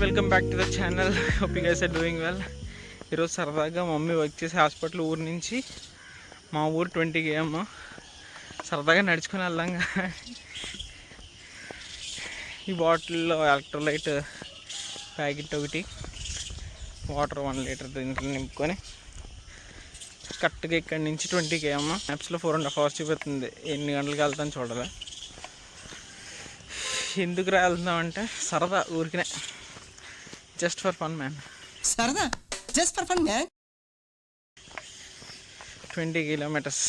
Welcome back to the channel. Hope you guys are doing well. ఈరోజు సరదాగా mummy work చేసే hospital ఊరు నుంచి మా ఊరు 20 km సరదాగా నడుచుకుని వెళ్ళంగా ఈ బాటిల్లో ఎలక్ట్రోలైట్ ప్యాకెట్ ఒకటి, వాటర్ 1 లీటర్ దీంట్లో నింపుకొని కరెక్ట్గా ఇక్కడి నుంచి 20 km. మ్యాప్స్లో 4.5 hours చూపిస్తుంది. ఎన్ని గంటలకు వెళ్తాను చూడదా. ఎందుకు వెళ్తున్నామంటే సరదా, ఊరికినే, జస్ట్ ఫర్ ఫన్ మ్యాన్. సరదా, just for fun man. 20 kilometers.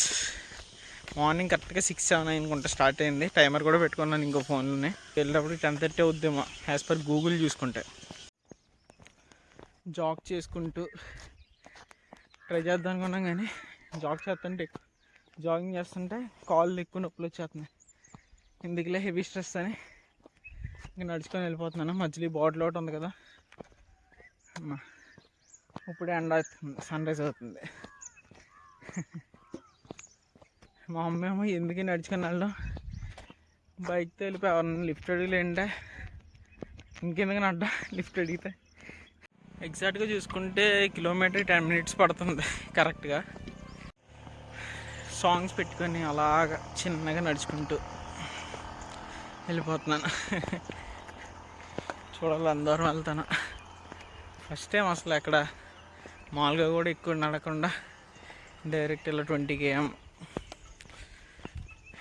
Morning కరెక్ట్గా 6-7 అనుకుంటా స్టార్ట్ అయింది. టైమర్ కూడా పెట్టుకున్నాను ఇంకో ఫోన్లోనే. వెళ్ళేటప్పుడు 10:30 అవుద్దేమో యాజ్ పర్ గూగుల్ చూసుకుంటే. జాగ్ చేసుకుంటూ ట్రై చేద్దాం అనుకున్నాం, కానీ జాగింగ్ చేస్తుంటే కాళ్ళు ఎక్కువ నొప్పులు వచ్చేస్తున్నాయి. ఎందుకులే హెవీ స్ట్రెస్ అని ఇంకా నడుచుకొని వెళ్ళిపోతున్నాను. మధ్యలో బాటిల్ ఒకటి ఉంది కదా, ఇప్పుడే ఎండ అవుతుంది, సన్ రైజ్ అవుతుంది. మా అమ్మ ఏమో ఎందుకు నడుచుకొని వెళ్ళడం, బైక్తో వెళ్ళిపోయి ఎవరన్నా లిఫ్ట్ అడిగలేంటే ఇంకెందుకు నడ్డా లిఫ్ట్ అడిగితే. ఎగ్జాక్ట్గా చూసుకుంటే కిలోమీటర్ 10 minutes పడుతుంది కరెక్ట్గా. సాంగ్స్ పెట్టుకొని అలాగా చిన్నగా నడుచుకుంటూ వెళ్ళిపోతున్నాను. చూడాలి అందరం వెళ్తాను. ఫస్ట్ టైం అసలు ఎక్కడ మామూలుగా కూడా ఎక్కువ నడకుండా డైరెక్ట్ ఇలా 20 km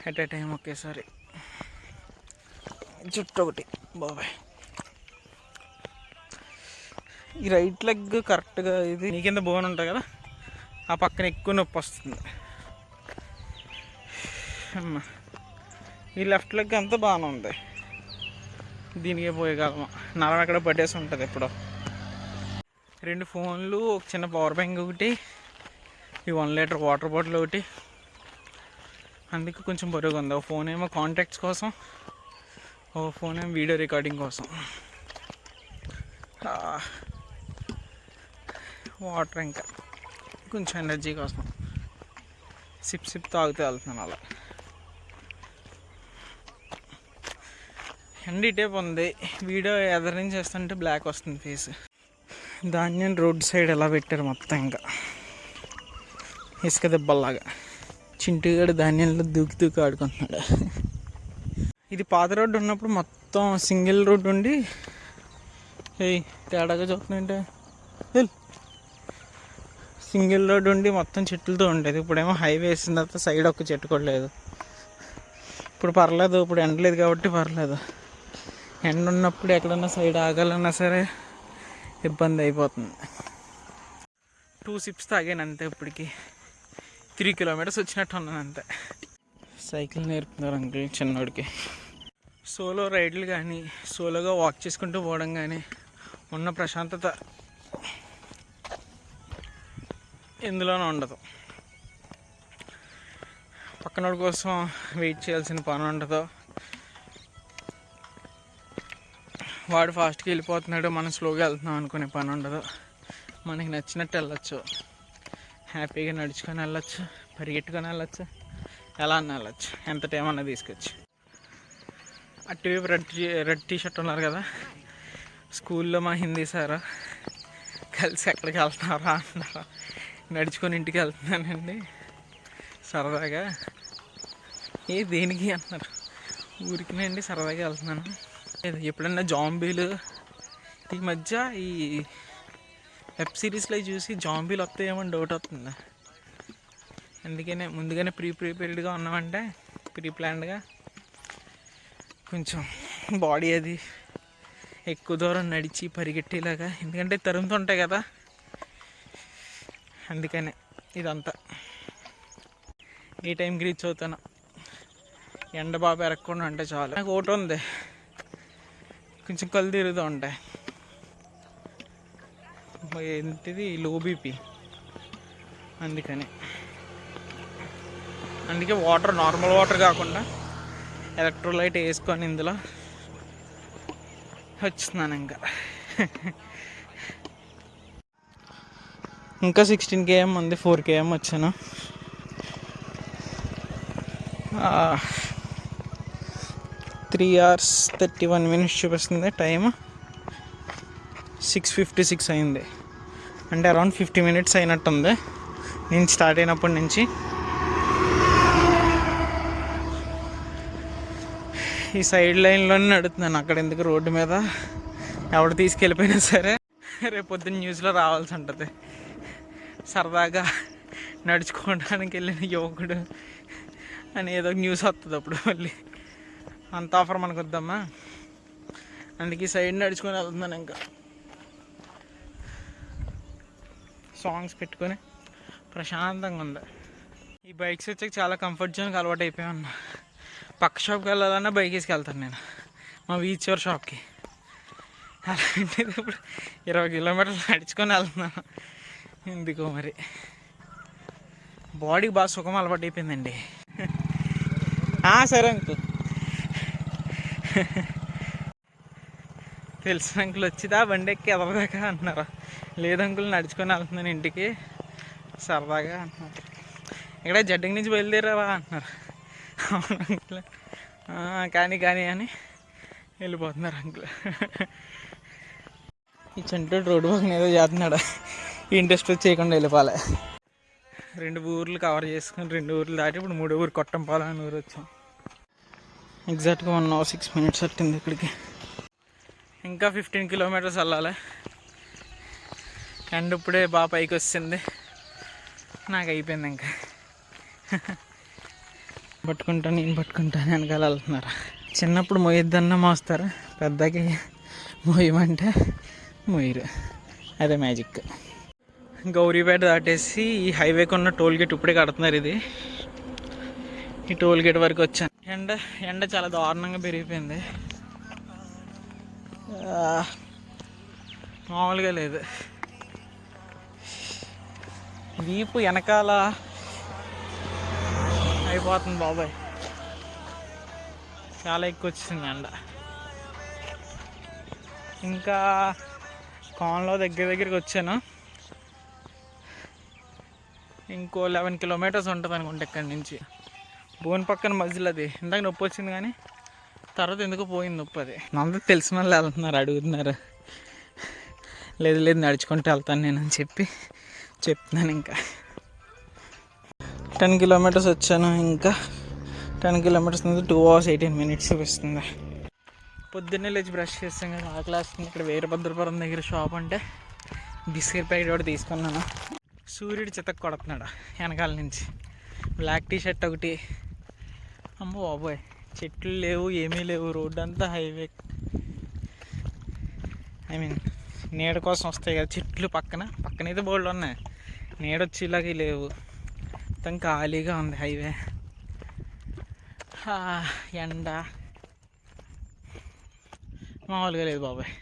ఎట్ ఏ టైం ఒకేసారి. చుట్టూ ఒకటి బాబాయ్. ఈ రైట్ లెగ్ కరెక్ట్గా ఇది నీ కింద బోన్ ఉంటుంది కదా, ఆ పక్కన ఎక్కువ నొప్పి వస్తుంది. ఈ లెఫ్ట్ లెగ్ అంతా బాగానే ఉంది, దీనికే పోయేకాలము. నరం ఎక్కడ పట్టేసి ఉంటుంది ఎప్పుడో. 2 ఫోన్లు, ఒక చిన్న పవర్ బ్యాంక్ ఒకటి, ఈ 1 లీటర్ వాటర్ బాటిల్ ఒకటి. అందుకే కొంచెం బరువుగా ఉంది. ఒక ఫోన్ ఏమో కాంటాక్ట్స్ కోసం, ఒక ఫోన్ ఏమో వీడియో రికార్డింగ్ కోసం. వాటర్ ఇంకా కొంచెం ఎనర్జీ కోసం సిప్ తాగుతూ వెళ్తున్నాను అలా. ఎండ ఇటేపు ఉంది. వీడియో ఎదరి నుంచి చేస్తుంటే బ్లాక్ వస్తుంది ఫేస్. ధాన్యం రోడ్ సైడ్ ఎలా పెట్టారు మొత్తం, ఇంకా ఇసుక దెబ్బల్లాగా. చింటుగాడు ధాన్యంలో దూకి ఆడుకుంటున్నాడు. ఇది పాత రోడ్డు ఉన్నప్పుడు మొత్తం సింగిల్ రోడ్డు ఉండి తేడాగా చూస్తుందంటే సింగిల్ రోడ్డు ఉండి మొత్తం చెట్లతో ఉండేది. ఇప్పుడేమో హైవే వేసిన తర్వాత సైడ్ ఒక్క చెట్టు కూడా లేదు. ఇప్పుడు పర్లేదు, ఇప్పుడు ఎండలేదు కాబట్టి పర్లేదు. ఎండ ఉన్నప్పుడు ఎక్కడన్నా సైడ్ ఆగాలన్నా సరే ఇబ్బంది అయిపోతుంది. 2 sips తాగాను అంతే. ఇప్పటికి 3 kilometers వచ్చినట్టు ఉన్నాను అంతే. సైకిల్ నేర్పుతున్నారు అంకుల్ చిన్నోడికి. సోలో రైడ్లు కానీ, సోలోగా వాక్ చేసుకుంటూ పోవడం కానీ ఉన్న ప్రశాంతత ఎందులోనూ ఉండదు. పక్కనోడి కోసం వెయిట్ చేయాల్సిన పని ఉండదు. వాడు ఫాస్ట్గా వెళ్ళిపోతున్నాడు, మనం స్లోగా వెళ్తున్నాం అనుకునే పని ఉండదు. మనకి నచ్చినట్టు వెళ్ళొచ్చు, హ్యాపీగా నడుచుకొని వెళ్ళొచ్చు, పరిగెట్టుకొని వెళ్ళొచ్చు, ఎలా అన్న వెళ్ళొచ్చు, ఎంత టైం అన్నా తీసుకొచ్చు. అటువైపు రెడ్ టీ-షర్ట్ ఉన్నారు కదా, స్కూల్లో మా హిందీ సార్ కలిసి ఎక్కడికి వెళ్తున్నారా అన్నారా. నడుచుకొని ఇంటికి వెళ్తున్నానండి సరదాగా. దేనికి అన్నారు, ఊరికినండి సరదాగా వెళ్తున్నాను. ఎప్పుడన్నా జాంబీలు, ఈ మధ్య ఈ వెబ్ సిరీస్లో చూసి జాంబీలు వస్తాయేమో డౌట్ అవుతుంది. అందుకనే ముందుగానే ప్రిపేర్డ్గా ఉన్నామంటే, ప్లాన్డ్గా కొంచెం బాడీ అది ఎక్కువ దూరం నడిచి పరిగెట్టేలాగా. ఎందుకంటే తరుముతుంటాయి కదా, అందుకనే ఇదంతా. ఈ టైంకి రీచ్ అవుతాను, ఎండ బాగా ఎరగకుండా ఉంటే చాలు. నాకు ఒకటి ఉంది, కొంచెం కళ్ళు తిరుగుతూ ఉంటాయి. ఏంటిది, లో బీపీ. అందుకే వాటర్ నార్మల్ వాటర్ కాకుండా ఎలక్ట్రోలైట్ వేసుకొని ఇందులో వచ్చిస్తున్నాను. ఇంకా 16 km ఉంది, 4 km వచ్చాను. 3 hours 31 minutes చూపిస్తుంది టైం. 6:56 అయింది. అంటే అరౌండ్ 50 minutes అయినట్టుంది నేను స్టార్ట్ అయినప్పటి నుంచి. ఈ సైడ్ లైన్లోనే నడుతున్నాను. అక్కడ ఎందుకు రోడ్డు మీద ఎవడు తీసుకెళ్ళిపోయినా సరే రేపు పొద్దున్న న్యూస్లో రావాల్సి ఉంటుంది. సరదాగా నడుచుకోవడానికి వెళ్ళిన యువకుడు అని ఏదో న్యూస్ వస్తుంది అప్పుడు. మళ్ళీ అంత ఆఫర్ మనకు వద్దమ్మా, అందుకే సైడ్ నడుచుకొని వెళ్తున్నాను. ఇంకా సాంగ్స్ పెట్టుకొని ప్రశాంతంగా ఉంది. ఈ బైక్స్ వచ్చాక చాలా కంఫర్ట్ జోన్కి అలవాటు అయిపోయాను. పక్క షాప్కి వెళ్ళాలన్నా బైక్ వేసుకెళ్తాను నేను, మా బీచ్ చివరి షాప్కి. అలాంటిది ఇప్పుడు 20 kilometers నడుచుకొని వెళ్తున్నాను. ఎందుకో మరి బాడీకి బాగా సుఖం అలవాటు అయిపోయిందండి. సరే అంకుల్, తెలిసిన అంకుల్ వచ్చిదా బండి ఎక్కి ఎదవదాకా అంటున్నారు. లేదు అంకుల్ నడుచుకొని వెళ్తున్నాను ఇంటికి సరదాగా అంటున్నారు. ఇక్కడ జడ్డింగ్ నుంచి బయలుదేరావా అంటున్నారు. అవును అంకుల్, కానీ అని వెళ్ళిపోతున్నారు అంకుల్. ఈ చెంటుడు రోడ్డు పక్కన ఏదో చేస్తున్నాడు, ఇంట్రెస్ట్ చేయకుండా వెళ్ళిపోలే. 2 ఊర్లు కవర్ చేసుకుని 2 ఊర్లు దాటి ఇప్పుడు 3వ ఊరు కొట్టంపాల అని ఊరు వచ్చాం. ఎగ్జాక్ట్గా 1 hour 6 minutes పట్టింది ఇక్కడికి. ఇంకా 15 kilometers వెళ్ళాలి. అండ్ ఇప్పుడే బాగా పైకి వస్తుంది. నాకు అయిపోయింది ఇంకా. నేను పట్టుకుంటాను వెనకాల వెళ్తున్నారు. చిన్నప్పుడు మొయ్యొద్దన్న మోస్తారు, పెద్దకి మొయ్యమంటే మొయ్యరు. అదే మ్యాజిక్. గౌరీపేట దాటేసి ఈ హైవేకి ఉన్న టోల్ గేట్ ఇప్పుడే కడుతున్నారు. ఇది ఈ టోల్ గేట్ వరకు వచ్చాను. ఎండ చాలా దారుణంగా పెరిగిపోయింది, మామూలుగా లేదు. వీపు వెనకాల అయిపోతుంది బాబాయ్, చాలా ఎక్కువ వచ్చింది ఎండ. ఇంకా కాన్లో దగ్గరికి వచ్చాను. ఇంకో 11 kilometers ఉంటుంది అనుకుంటా ఇక్కడి నుంచి. బోన్ పక్కన మధ్యలో అది ఇందాక నొప్పి వచ్చింది, కానీ తర్వాత ఎందుకు పోయింది నొప్పి. అది అందరూ తెలిసిన వాళ్ళు వెళ్తున్నారు, అడుగుతున్నారు. లేదు నడుచుకుంటూ వెళ్తాను నేను అని చెప్తున్నాను. ఇంకా 10 kilometers వచ్చాను. ఇంకా 10 kilometers నుంచి 2 hours 18 minutes వస్తుంది. పొద్దున్నే లేచి బ్రష్ చేస్తాం కదా, ఆకలి వస్తుంది. ఇక్కడ వీరభద్రపురం దగ్గర షాప్ అంటే బిస్కెట్ ప్యాకెట్ కూడా తీసుకున్నాను. సూర్యుడు చితక్ కొడుతున్నాడు వెనకాల నుంచి. బ్లాక్ టీషర్ట్ ఒకటి. అమ్మో బాబోయ్, చెట్లు లేవు, ఏమీ లేవు. రోడ్డు అంతా హైవే, నీడ కోసం వస్తాయి కదా చెట్లు. పక్కనైతే బోల్డ్ ఉన్నాయి, నీడొచ్చేలాగా లేవు. మొత్తం ఖాళీగా ఉంది హైవే. ఎండ మామూలుగా లేదు బాబాయ్.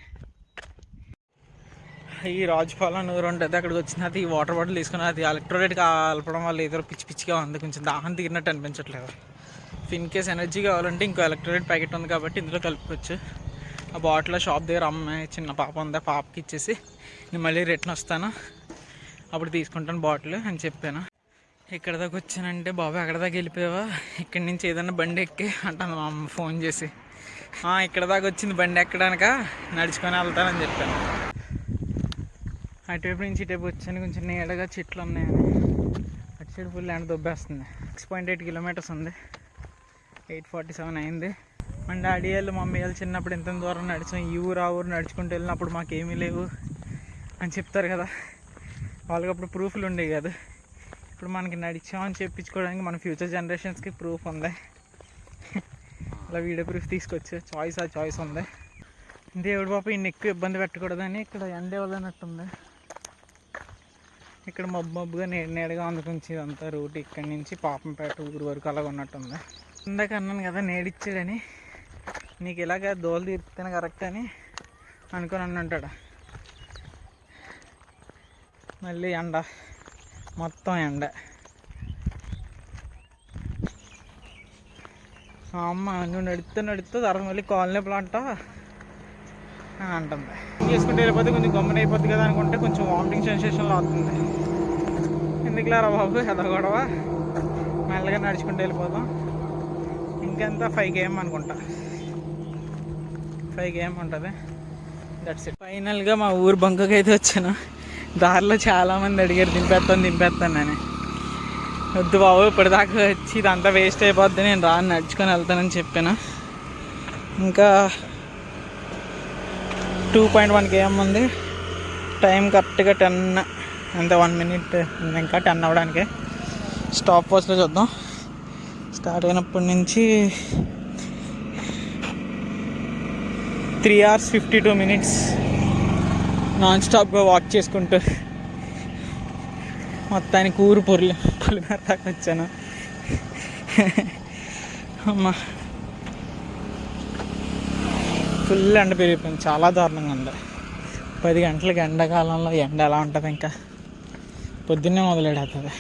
ఈ రాజుపాలెం ఊరు ఉంటుంది, అక్కడికి వచ్చిన ఈ వాటర్ బాటిల్ తీసుకుని అది ఎలక్ట్రోలైట్ కలపడం వల్ల ఏదో పిచ్చిగా ఉంది. కొంచెం దాహం తీరినట్టు అనిపించట్లేదు. ఇన్ కేస్ ఎనర్జీ కావాలంటే ఇంకో ఎలక్ట్రోలైట్ ప్యాకెట్ ఉంది కాబట్టి ఇందులో కలుపుకోవచ్చు. ఆ బాటిల్ షాప్ దగ్గర అమ్మాయి చిన్న పాప ఉంది, ఆ పాపకి ఇచ్చేసి నేను మళ్ళీ రిటర్న్ వస్తాను, అప్పుడు తీసుకుంటాను బాటిల్ అని చెప్పాను. ఇక్కడ దాకా వచ్చానంటే బాబాయ్ అక్కడ దాకా వెళ్ళిపోయావా, ఇక్కడి నుంచి ఏదైనా బండి ఎక్కి అంటాను మా అమ్మ ఫోన్ చేసి. ఇక్కడ దాకా వచ్చింది బండి ఎక్కడానిక, నడుచుకొని వెళ్తానని చెప్పాను. అటువైపు నుంచి ఇటువైపు వచ్చాను, కొంచెం నీడగా చెట్లు ఉన్నాయని. అటు సైడ్ ఫుల్ ల్యాండ్ దొబ్బేస్తుంది. 6.8 kilometers ఉంది, 8:47 అయింది. మన డాడీ వాళ్ళు మమ్మీ వాళ్ళు చిన్నప్పుడు ఎంత దూరం నడిచాం, ఈ ఊరు ఆ ఊరు నడుచుకుంటూ వెళ్ళినప్పుడు మాకేమీ లేవు అని చెప్తారు కదా, వాళ్ళకి అప్పుడు ప్రూఫ్లు ఉండేవి కదా. ఇప్పుడు మనకి నడిచామని చెప్పించుకోవడానికి మన ఫ్యూచర్ జనరేషన్స్కి ప్రూఫ్ ఉంది. అలా వీడియో ప్రూఫ్ తీసుకొచ్చు, చాయిస్ ఉంది. దేవుడు పాప ఇన్ని ఎక్కువ ఇబ్బంది పెట్టకూడదని ఇక్కడ ఎండ వదలనట్టుంది. ఇక్కడ మబ్బుగా నేడుగా ఉంది కొంచెం. ఇదంతా రూట్ ఇక్కడి నుంచి పాపంపేట ఊరు వరకు అలాగ ఉన్నట్టుంది. ఇందాక అన్నాను కదా నేడిచ్చాడని, నీకు ఇలాగ దోలు తీర్పితేనే కరెక్ట్ అని అనుకొని అన్నంటాడు. మళ్ళీ ఎండ, మొత్తం ఎండ. అమ్మ నువ్వు నడుస్తూ తర్వాత మళ్ళీ కాలనీ ప్లాంట అంటుంది. చేసుకుంటే వెళ్ళిపోతే కొంచెం గమ్మున అయిపోద్ది కదా అనుకుంటే కొంచెం వామిటింగ్ సెన్సేషన్లో అవుతుంది. ఎందుకులా రా బాబు ఎలా గొడవ, మెల్లగా నడుచుకుంటూ వెళ్ళిపోదాం. ఇంకెంత 5 km అనుకుంటా, 5 km ఉంటుంది. That's it. ఫైనల్గా మా ఊరు బంకకి అయితే వచ్చాను. దారిలో చాలామంది అడిగారు దింపేస్తానని. వద్దు బాబు ఇప్పటిదాకా వచ్చి ఇదంతా వేస్ట్ అయిపోద్ది, నేను రాను నడుచుకొని వెళ్తానని చెప్పాను. ఇంకా 2.1 km ఉంది. టైం కరెక్ట్గా 10 అంతే, 1 minute ఇంకా 10 అవ్వడానికి. స్టాప్ వాచ్లో చూద్దాం. స్టార్ట్ అయినప్పటి నుంచి 3 hours 52 minutes నాన్ స్టాప్గా వాక్ చేసుకుంటూ మొత్తానికి ఊరు పొలిమేర దాకా వచ్చాను. అమ్మా ఫుల్ ఎండ పెరిగిపోయింది, చాలా దారుణంగా ఉంది. 10 గంటలకి ఎండాకాలంలో ఎండ ఎలా ఉంటుంది, ఇంకా పొద్దున్నే మొదలెడుతుంది.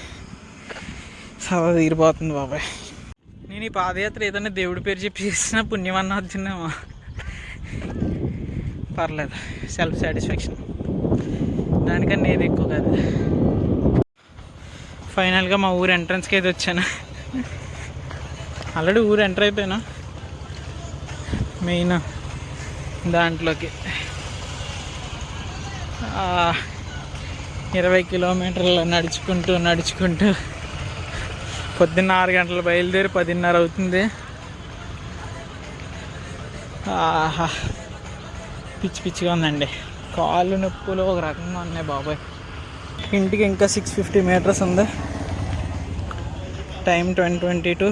సదా తీరిపోతుంది బాబాయ్. నేను ఈ పాదయాత్ర ఏదైనా దేవుడి పేరు చెప్పి చేసిన పుణ్యమన్నా వచ్చిందేమో, పర్లేదు, సెల్ఫ్ సాటిస్ఫాక్షన్, దానికన్నా ఏది ఎక్కువ కాదు. ఫైనల్గా మా ఊరు ఎంట్రన్స్కి అయితే వచ్చాను. ఆల్రెడీ ఊరు ఎంటర్ అయిపోయినా మెయిన్ దాంట్లోకి. 20 కిలోమీటర్లు నడుచుకుంటూ పొద్దున్న 6 గంటలు బయలుదేరి 10:30 అవుతుంది. ఆహా పిచ్చిగా ఉందండి, కాళ్ళు నొప్పులు ఒక రకంగా ఉన్నాయి బాబాయ్. ఇంటికి ఇంకా 650 meters ఉంది. టైం 20:22.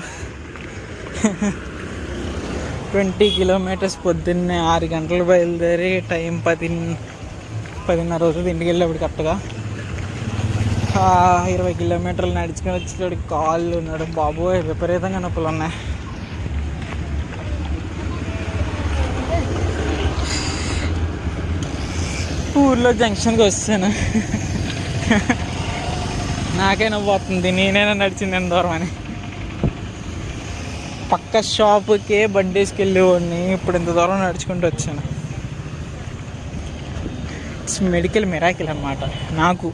20 kilometers పొద్దున్నే 6 గంటలు బయలుదేరి టైం 10:30 అవుతుంది ఇంటికి వెళ్ళేప్పుడు కరెక్ట్గా. 20 kilometers నడుచుకొని వచ్చేటప్పుడు కాళ్ళు నడుము బాబోయ్ విపరీతంగా నొప్పులు ఉన్నాయి. ఊర్లో జంక్షన్కి వస్తాను, నాకే నవ్వు వస్తుంది, నేనైనా నడిచింది ఎంత దూరం అని. పక్క షాపుకే బండి వేసుకెళ్ళేవాడిని, ఇప్పుడు ఇంత దూరం నడుచుకుంటూ వచ్చాను. ఇట్స్ మెడికల్ మిరాకిల్ అన్నమాట నాకు.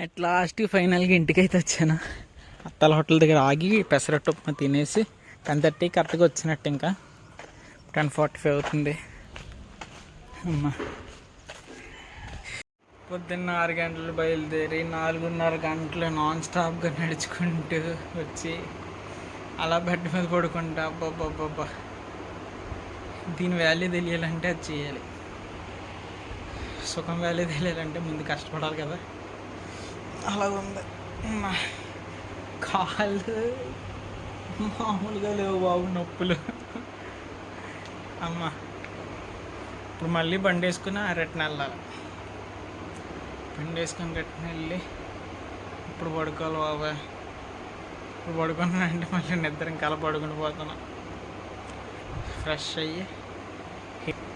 అట్ లాస్ట్ ఫైనల్గా ఇంటికైతే వచ్చాను. అత్తాల హోటల్ దగ్గర ఆగి పెసరట్టు ఉప్మా తినేసి 10:30 కరెక్ట్గా వచ్చినట్టు. ఇంకా 10:45 అవుతుంది. అమ్మా పొద్దున్న 6 గంటలు బయలుదేరి 4:30 గంటలు నాన్ స్టాప్గా నడుచుకుంటూ వచ్చి అలా బెడ్ మీద పడుకుంటా. అబ్బాబ్బాబ్బా, దీని వాల్యూ తెలియాలంటే అది చేయాలి, సుఖం వాల్యూ తెలియాలంటే ముందు కష్టపడాలి కదా. అలా ఉంది. కాళ్ళు మామూలుగా లేవు బాబు, నొప్పులు. అమ్మ ఇప్పుడు మళ్ళీ బండి వేసుకుని రిటర్న్ వెళ్ళాలి. బండి వేసుకొని రిటర్న్ వెళ్ళి ఇప్పుడు పడుకోవాలి బాబాయ్. ఇప్పుడు పడుకున్నానంటే మళ్ళీ నిద్ర ఇంకా అలా పడుకుని పోతాను. ఫ్రెష్ అయ్యి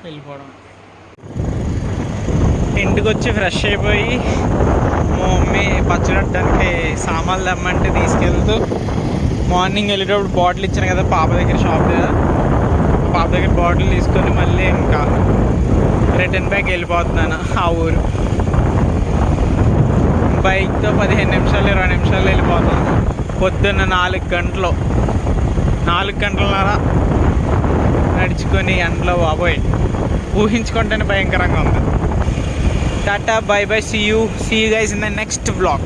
వెళ్ళిపోవడం. ఇంటికి వచ్చి ఫ్రెష్ అయిపోయి మా మమ్మీ పచ్చడడానికి సామాన్లు తెమ్మంటే తీసుకెళ్తూ, మార్నింగ్ వెళ్ళేటప్పుడు బాటిల్ ఇచ్చాను కదా పాప దగ్గర, షాప్ దగ్గర, పాప దగ్గర బాటిల్ తీసుకొని మళ్ళీ ఇంకా రిటర్న్ బ్యాక్ వెళ్ళిపోతున్నాను ఆ ఊరు. బైక్తో 15 నిమిషాలు 20 నిమిషాలు వెళ్ళిపోతాను. పొద్దున్న 4 గంటలు 4:30 నడుచుకొని ఎండలో బాబోయ్ ఊహించుకుంటేనే భయంకరంగా ఉంది. టాటా, bye bye, see you guys in the next vlog.